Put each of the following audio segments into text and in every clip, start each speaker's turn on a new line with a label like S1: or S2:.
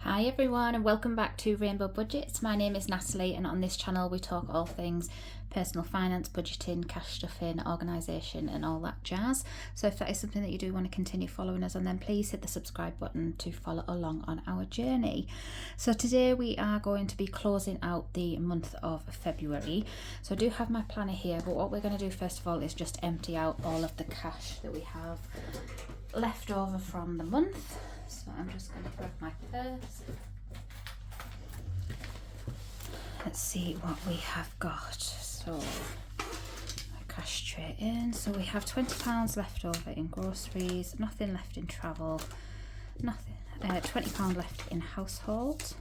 S1: Hi everyone and welcome back to Rainbow Budgets. My name is Natalie and on this channel we talk all things personal finance, budgeting, cash stuffing, organisation and all that jazz. So if that is something that you do want to continue following us on, then please hit the subscribe button to follow along on our journey. So today we are going to be closing out the month of February. So I do have my planner here, but what we're going to do first of all is just empty out all of the cash that we have left over from the month. So I'm just going to grab my purse. Let's see what we have got. So my cash straight in. So we have £20 left over in groceries, nothing left in travel, nothing. £20 left in household,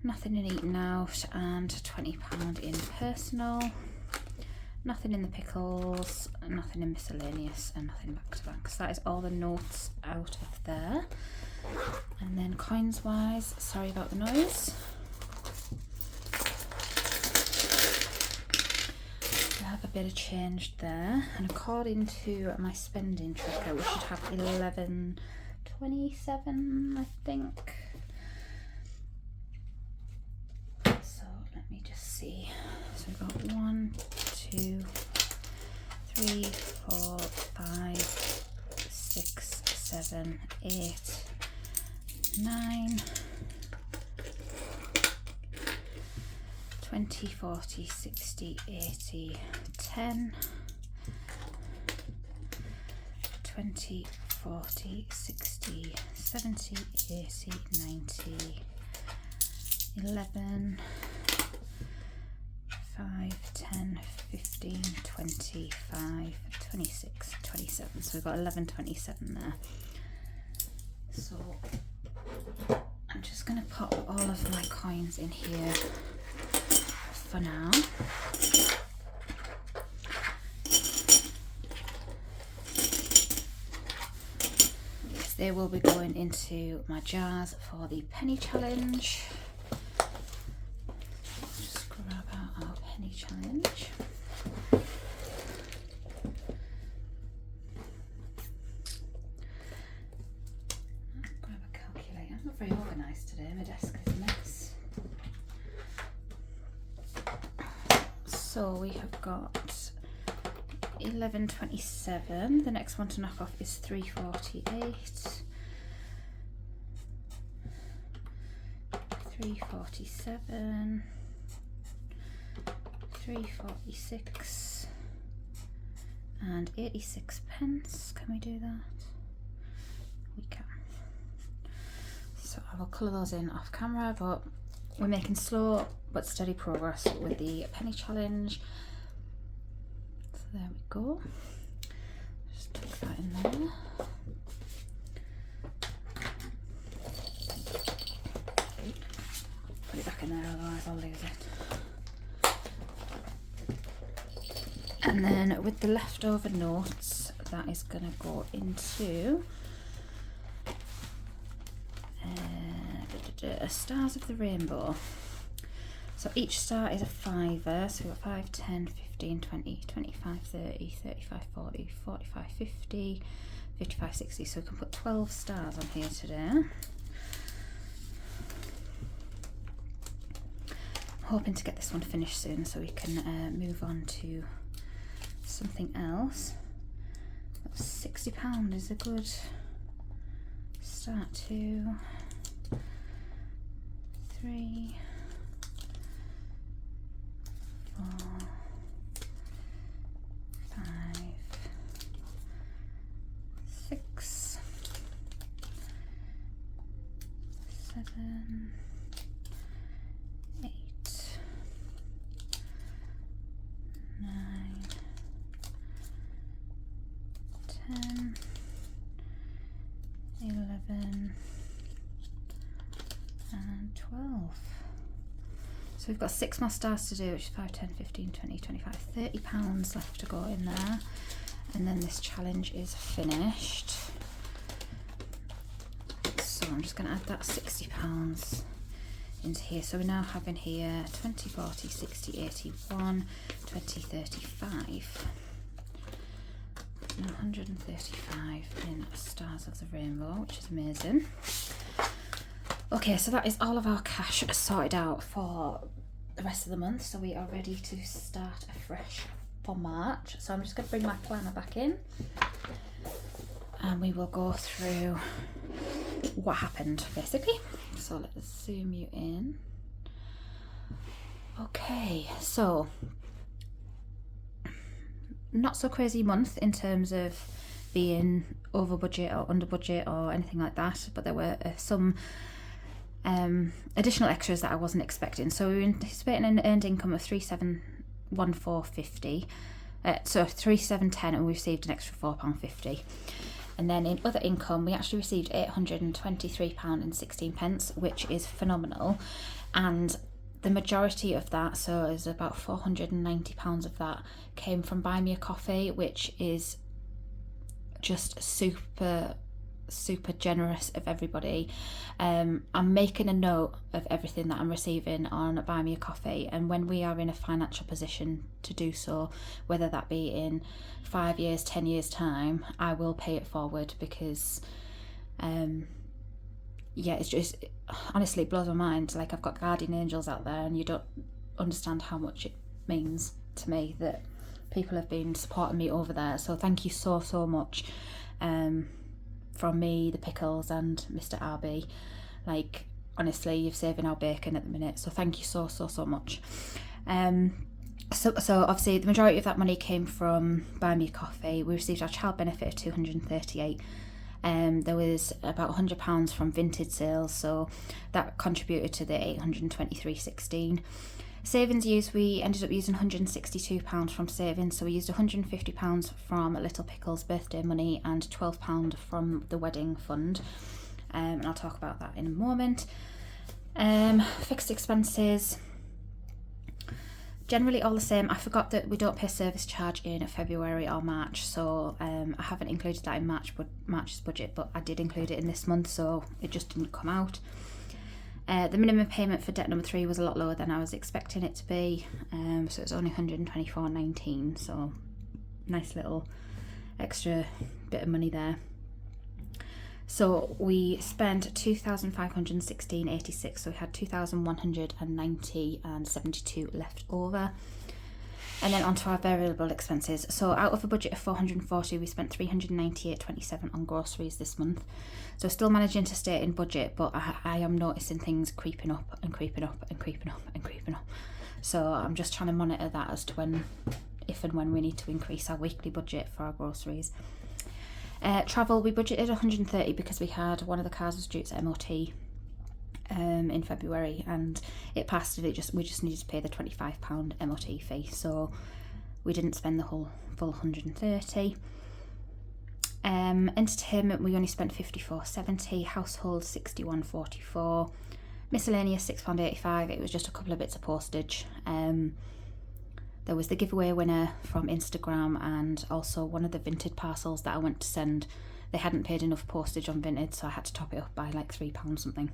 S1: nothing in eating out, and £20 in personal. Nothing in the pickles, nothing in miscellaneous, and nothing back to back. So that is all the notes out of there. And then coins wise, sorry about the noise. We have a bit of change there. And according to my spending tracker, we should have 11.27, I think. So let me just see. So we've got 1, 2, 3, 4, 5, 6, 7, 8, 9, 20, 40, 60, 80, 10, 20, 40, 60, 70, 80, 90, 11, 5, 10, 15, 25, 26, 27. So we've got 11.27 there. So I'm just going to pop all of my coins in here for now. Because they will be going into my jars for the penny challenge. Challenge. Grab a calculator. I'm not very organised today, my desk is a mess. So we have got 11.27. The next one to knock off is 3.48. 3.47. 3.46 and 86 pence. Can we do that? We can. So I will colour those in off camera, but we're making slow but steady progress with the penny challenge. So there we go. Just tuck that in there. Put it back in there, otherwise I'll lose it. And then with the leftover notes, that is going to go into Stars of the Rainbow. So each star is a fiver, so we've got 5, 10, 15, 20, 25, 30, 35, 40, 45, 50, 55, 60. So we can put 12 stars on here today. I'm hoping to get this one finished soon so we can move on to something else. £60 is a good start to 3, 4, 5, 6, 7, 8, 9, 10, 11 and 12. So we've got 6 more stars to do, which is 5, 10, 15, 20, 25, £30 left to go in there. And then this challenge is finished. So I'm just going to add that £60 into here. So we now have in here 20, 40, 60, 81, 20, 35. 135 in Stars of the Rainbow, which is amazing. Okay, so that is all of our cash sorted out for the rest of the month, so we are ready to start afresh for March. So I'm just going to bring my planner back in and we will go through what happened basically. So let's zoom you in. Okay, so not so crazy month in terms of being over budget or under budget or anything like that, but there were some additional extras that I wasn't expecting. So we were anticipating an earned income of 3714.50, so 3710, and we received an extra £4.50. And then in other income, we actually received £823.16, which is phenomenal. And the majority of that, so is about £490 of that, came from Buy Me a Coffee, which is just super generous of everybody. I'm making a note of everything that I'm receiving on Buy Me a Coffee, and when we are in a financial position to do so, whether that be in 5 years, 10 years time, I will pay it forward, because it's just, honestly, it blows my mind. Like, I've got guardian angels out there, and you don't understand how much it means to me that people have been supporting me over there. So thank you so much, from me, the Pickles, and Mr. RB. Like, honestly, you're saving our bacon at the minute, so thank you so much. So obviously the majority of that money came from Buy Me a Coffee. We received our child benefit of 238. There was about £100 from vintage sales, so that contributed to the 823.16. Savings used, we ended up using £162 from savings, so we used £150 from Little Pickle's birthday money and £12 from the wedding fund, and I'll talk about that in a moment. Fixed expenses, generally all the same. I forgot that we don't pay service charge in February or March, so I haven't included that in March's budget, but I did include it in this month, so it just didn't come out. The minimum payment for debt number 3 was a lot lower than I was expecting it to be, so it's only £124.19, so nice little extra bit of money there. So we spent £2,516.86, so we had £2,190.72 left over. And then onto our variable expenses. So out of a budget of £440, we spent £398.27 on groceries this month. So still managing to stay in budget, but I am noticing things creeping up. So I'm just trying to monitor that as to if and when we need to increase our weekly budget for our groceries. Travel, we budgeted £130 because we had one of the cars was due to MOT in February, and it passed, and we just needed to pay the £25 MOT fee, so we didn't spend the full £130. Entertainment, we only spent £54.70. Household, £61.44. Miscellaneous, £6.85. It was just a couple of bits of postage. There was the giveaway winner from Instagram, and also one of the Vinted parcels that I went to send. They hadn't paid enough postage on Vinted, so I had to top it up by like £3 something.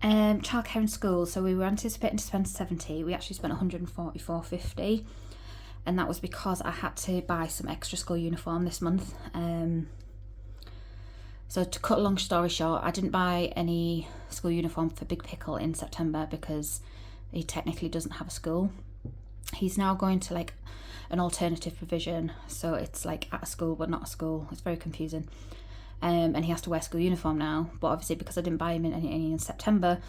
S1: Childcare and school, so we were anticipating to spend £70. We actually spent £144.50, and that was because I had to buy some extra school uniform this month. So to cut a long story short, I didn't buy any school uniform for Big Pickle in September because he technically doesn't have a school. He's now going to like an alternative provision, so it's like at a school but not a school. It's very confusing. And he has to wear school uniform now, but obviously because I didn't buy him any in September,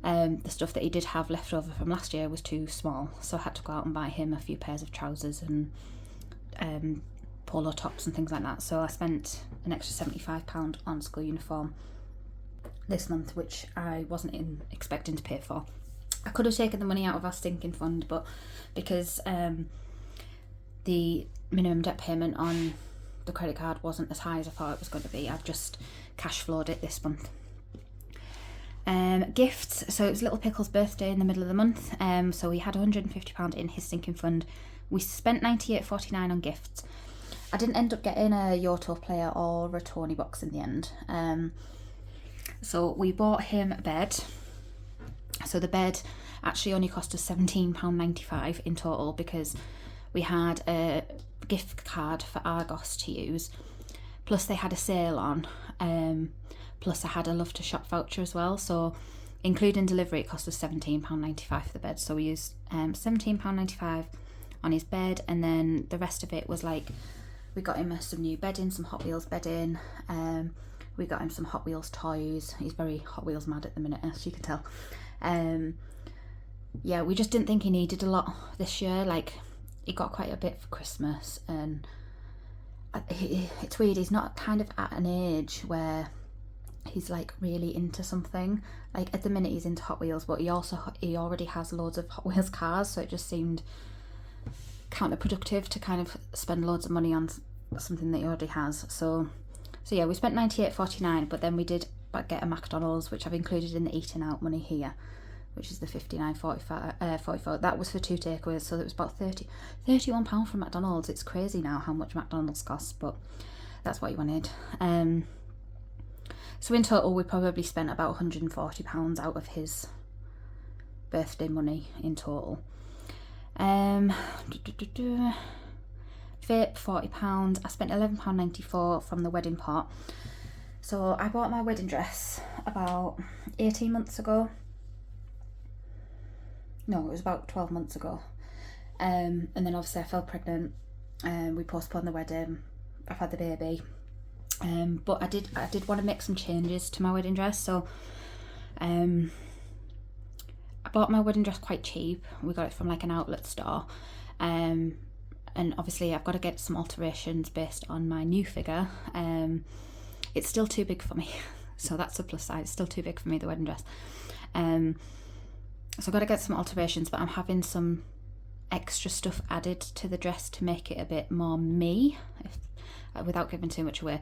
S1: the stuff that he did have left over from last year was too small, so I had to go out and buy him a few pairs of trousers and polo tops and things like that. So I spent an extra £75 on school uniform this month, which I wasn't expecting to pay for. I could have taken the money out of our stinking fund, but because the minimum debt payment on the credit card wasn't as high as I thought it was going to be, I've just cash flowed it this month. Gifts, so it was Little Pickle's birthday in the middle of the month, so we had £150 in his sinking fund. We spent £98.49 on gifts. I didn't end up getting a Yoto player or a Tony box in the end, so we bought him a bed. So the bed actually only cost us £17.95 in total, because we had a gift card for Argos to use, plus they had a sale on, plus I had a Love to Shop voucher as well, so including delivery it cost us £17.95 for the bed. So we used £17.95 on his bed, and then the rest of it was like, we got him some new bedding, some Hot Wheels bedding, we got him some Hot Wheels toys. He's very Hot Wheels mad at the minute, as you can tell. Yeah, we just didn't think he needed a lot this year. Like, he got quite a bit for Christmas, and it's weird, he's not kind of at an age where he's like really into something. Like at the minute he's into Hot Wheels, but he already has loads of Hot Wheels cars, so it just seemed counterproductive to kind of spend loads of money on something that he already has. So yeah, we spent £98.49, but then we did get a McDonald's, which I've included in the eating out money here, which is the £59.44. That was for 2 takeaways, so it was about £31 from McDonald's. It's crazy now how much McDonald's costs, but that's what you wanted. So in total we probably spent about £140 out of his birthday money in total. Vape, £40. I spent £11.94 from the wedding pot. So I bought my wedding dress about 18 months ago. No, it was about 12 months ago. And then obviously I fell pregnant, and we postponed the wedding. I've had the baby. But I did want to make some changes to my wedding dress. So I bought my wedding dress quite cheap. We got it from like an outlet store. And obviously I've got to get some alterations based on my new figure. It's still too big for me. So that's a plus side. It's still too big for me, the wedding dress. So I've got to get some alterations, but I'm having some extra stuff added to the dress to make it a bit more me, without giving too much away.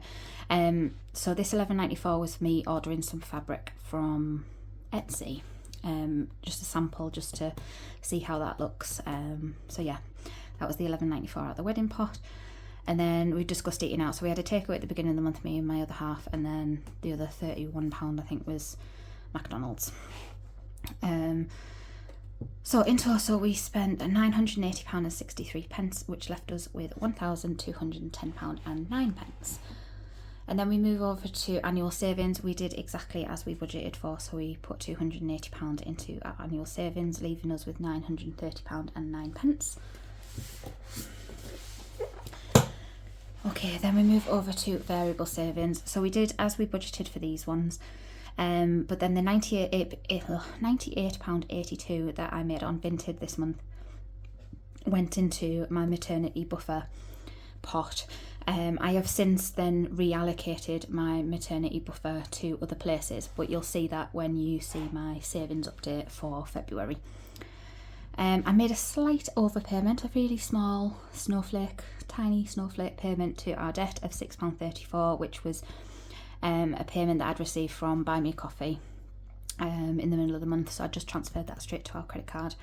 S1: So this £11.94 was me ordering some fabric from Etsy, just a sample, just to see how that looks. So yeah, that was the £11.94 out of the wedding pot. And then we discussed eating out, so we had a takeaway at the beginning of the month, me and my other half, and then the other £31 I think was McDonald's. So in total we spent £980.63, which left us with £1,210.09. And then we move over to annual savings. We did exactly as we budgeted for, so we put £280 into our annual savings, leaving us with £930.09. Okay, then we move over to variable savings. So we did as we budgeted for these ones. But then the £98.82 that I made on Vinted this month went into my maternity buffer pot. I have since then reallocated my maternity buffer to other places, but you'll see that when you see my savings update for February. I made a slight overpayment, a really small tiny snowflake payment to our debt of £6.34, which was a payment that I'd received from Buy Me a Coffee in the middle of the month, so I just transferred that straight to our credit card.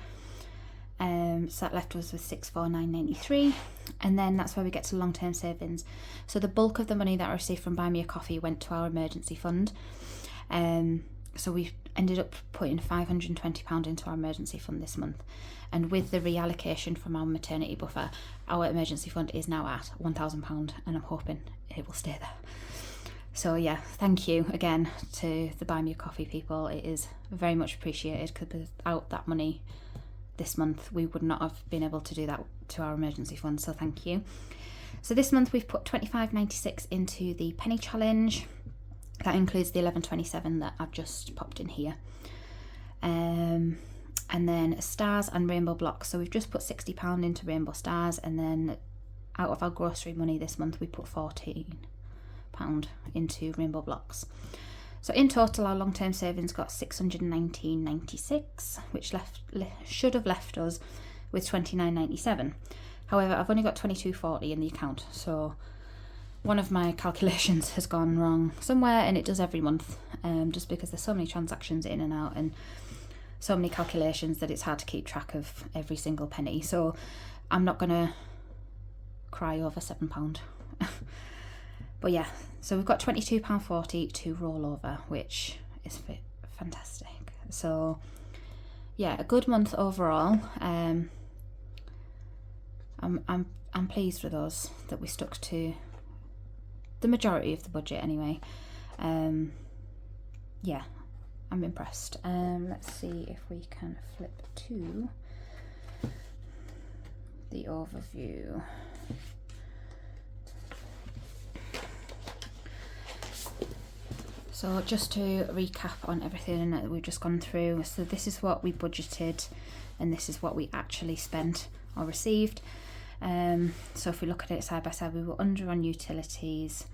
S1: So that left us with £649.93, and then that's where we get to long-term savings. So the bulk of the money that I received from Buy Me a Coffee went to our emergency fund. So we ended up putting £520 into our emergency fund this month, and with the reallocation from our maternity buffer, our emergency fund is now at £1,000, and I'm hoping it will stay there. So yeah, thank you again to the Buy Me a Coffee people. It is very much appreciated, because without that money this month we would not have been able to do that to our emergency fund, so thank you. So this month we've put £25.96 into the penny challenge. That includes the £11.27 that I've just popped in here. And then stars and rainbow blocks. So we've just put £60 into rainbow stars, and then out of our grocery money this month we put £14 into rainbow blocks. So in total our long-term savings got £619.96, which should have left us with £29.97. However, I've only got £22.40 in the account, so one of my calculations has gone wrong somewhere, and it does every month, just because there's so many transactions in and out and so many calculations that it's hard to keep track of every single penny. So I'm not gonna cry over £7. But yeah, so we've got £22.40 to roll over, which is fantastic. So yeah, a good month overall. I'm pleased with us that we stuck to the majority of the budget anyway. yeah, I'm impressed. Let's see if we can flip to the overview. So just to recap on everything that we've just gone through, so this is what we budgeted and this is what we actually spent or received. So if we look at it side by side, we were under on utilities,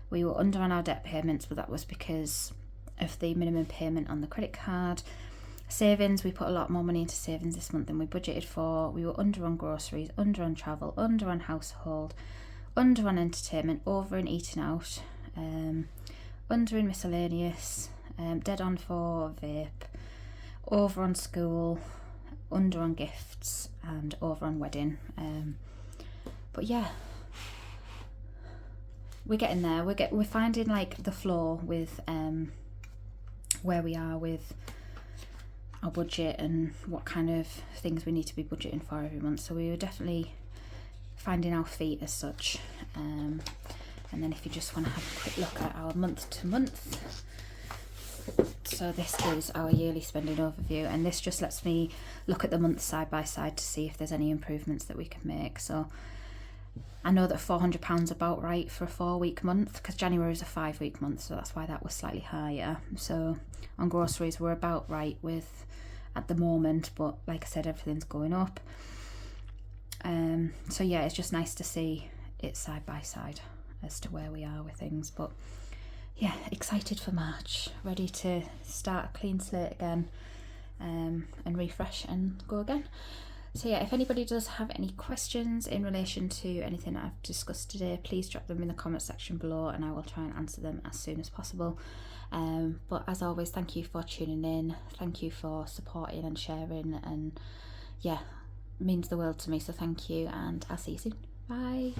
S1: we were under on our debt payments, but that was because of the minimum payment on the credit card. Savings, we put a lot more money into savings this month than we budgeted for. We were under on groceries, under on travel, under on household, under on entertainment, over in eating out, under in miscellaneous, dead on for vape, over on school, under on gifts, and over on wedding. But yeah, we're getting there. We're finding like the flow with where we are with our budget and what kind of things we need to be budgeting for every month. So we were definitely finding our feet as such. And then if you just want to have a quick look at our month to month, so this is our yearly spending overview, and this just lets me look at the months side by side to see if there's any improvements that we can make. So I know that £400 about right for a 4-week month, because January is a 5-week month, so that's why that was slightly higher. So on groceries we're about right with at the moment, but like I said, everything's going up. So yeah, it's just nice to see it side by side as to where we are with things. But yeah, excited for March, ready to start a clean slate again, and refresh and go again. So yeah, if anybody does have any questions in relation to anything that I've discussed today, please drop them in the comment section below and I will try and answer them as soon as possible. But as always, thank you for tuning in, thank you for supporting and sharing, and yeah, it means the world to me, so thank you, and I'll see you soon. Bye.